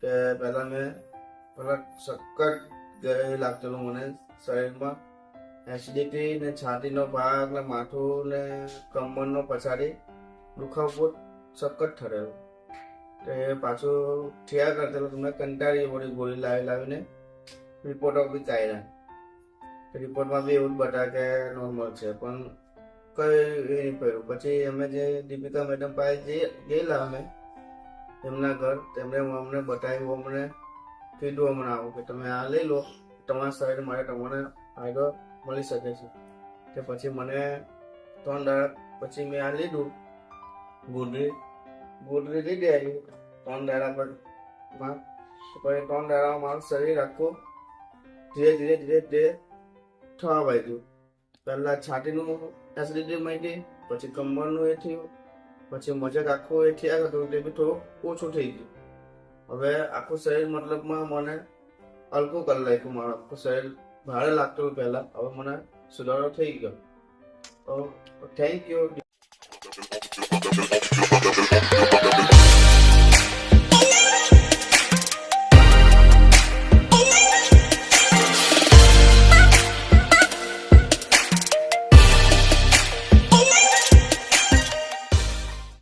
કે પહેલાં મેં સખત ગળે લાગતેલું મને શરીરમાં એસિડિટી ને છાતીનો ભાગ ને માથું ને કમરનો પછાડી દુખાવો સખત ઠરેલો. તો એ પાછું થયા કરતેલું તમને કંટાળી પડી ગોળી લાવીને રિપોર્ટો બી કાઢ્યા. રિપોર્ટમાં બી એવું જ બતાવે કે નોર્મલ છે, પણ કઈ એ નહીં પડ્યું. પછી અમે જે દીપિકા મેડમ પાસે ગયેલા અમે એમના ઘર, તેમણે અમને બતાવ્યું, અમને કીધું અમને આવું કે તમે આ લઈ લો, તમારા શરીર માટે તમને ફાયદો મળી શકે છે. તે પછી મને 3 દાડા પછી મેં આ લીધું ગુડરી લીધી આવી 3 દાડા પછી 3 દાડામાં મારું શરીર આખું ધીરે ધીરે થવા બાજુ. પહેલાં છાતીનું એસિડિટી મળી, પછી કમરનું એ થયું, પછી મજક આખું એ થયા હતું, તે બી થોડું ઓછું થઈ ગયું. હવે આખું શરીર મતલબમાં મને હલકું કરી નાખ્યું. મારું આખું શરીર ભારે લાગતું પહેલાં, હવે મને સુધારો થઈ ગયો. તો થેન્ક યુ.